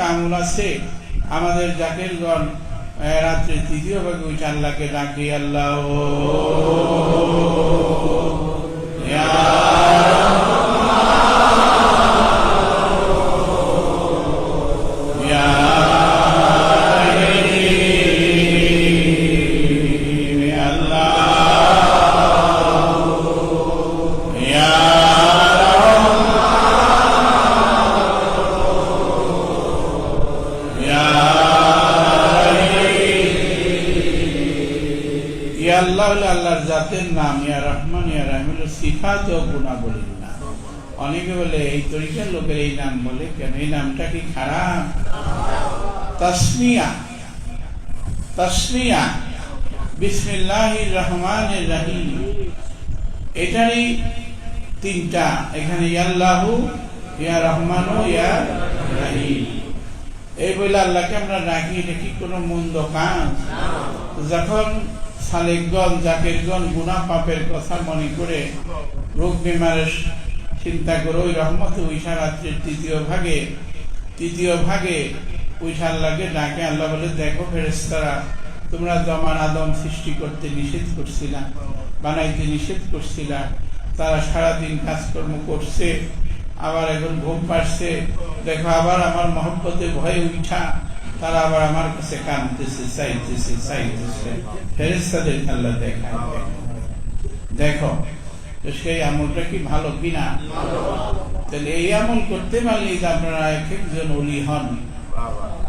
একটা আমল আছে আমাদের জাকেরগণ রাত্রে তৃতীয় ভাগে উঠে আল্লাহকে ডাকি, আল্লাহ আল্লাহর জাতের নাম, ইয়া রহমান ইয়া রহিম সিফাত ও গুণাবলীর নাম। অনেকে বলে এই তরিকার লোকের এই নাম বলে কেন? এই নামটা কি খারাপ? তাসমিয়া, তাসমিয়া বিসমিল্লাহির রহমানির রহিম, এটারই তিনটা এখানে, ইয়াল্লাহু ইয়া রহমান ইয়া রহিম। এই বলে আল্লাহকে আমরা ডাকি, এটা কি কোনো মন্দ কাজ? যখন সালেকগণ জাকেরগণ গুনাহ পাপের কথা মনে করে রোগ বেমারের চিন্তা করে ওই রহমতে উইশা রাত্রির তৃতীয় ভাগে উইশা আল্লাহকে ডাকে। আল্লাহ বলে, দেখো ফেরেশতারা, তোমরা জমান আদম সৃষ্টি করতে নিষেধ করছিলা, বানাইতে নিষেধ করছিলা, তারা সারাদিন কাজকর্ম করছে, আবার এখন ঘুম পাচ্ছে, দেখো আবার আমার মহব্বতে ভয়ে উঠা তারা আবার আমার কাছে কাঁদতেছে, চাইতেছে। ফেরেশতাদের আল্লাহ দেখায়, দেখো সেই আমলটা কি ভালো কিনা? তাহলে এই আমল করতে পারলে আপনারা এক একজন অলি হন।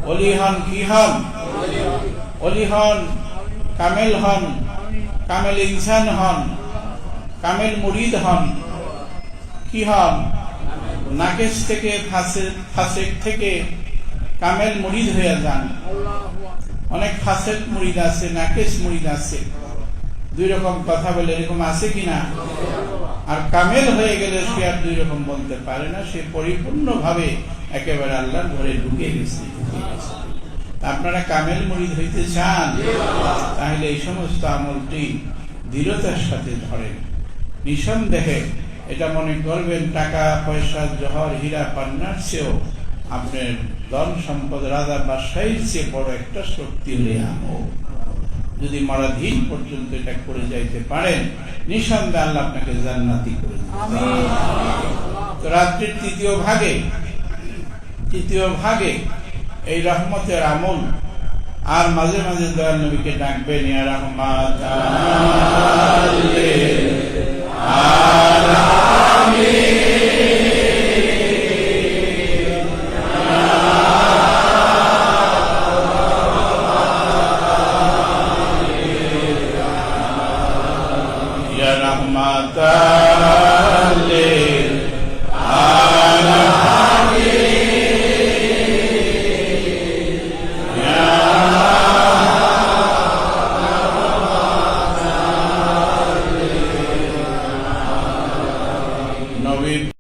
অলি হন কি হন? অলি হন, কামেল হন, কামেল ইনসান হন, কামেল মুরিদ হন। কি হন? নাকেশ থেকে ফাসেক থেকে কামেল মুরিদ হয়ে যান। অনেক ফাসেক মুরিদ আছে, নাকেশ মুরিদ আছে, দুই রকম কথা বলে, এরকম আছে কিনা? আর কামেল হয়ে গেলে সে আর দুই রকম বলতে পারে না, সে পরিপূর্ণ ভাবে একেবারে আল্লাহর ঘরে ঢুকে গেছে। আপনারা কামেল মুরিদ হইতে চান, তাহলে এই সমস্ত আমলটি দৃঢ়তার সাথে ধরেন। নিঃসন্দেহে এটা মনে করবেন, টাকা পয়সা জহর হীরা পান্নার চেয়েও আপনার ধন সম্পদ রাজা বাদশাহীর চেয়ে বড় একটা শক্তি হলে আমল। যদি মরাধীন পর্যন্ত এটা করে যাইতে পারেন, নিঃসন্দেহে আল্লাহ আপনাকে জান্নাতি করে দিবেন। তো রাত্রির তৃতীয় ভাগে এই রহমতের আমল, আর মাঝে মাঝে দয়াল নবীকে ডাকবেন, ইয়া রহমান ইয়া রহমাতাল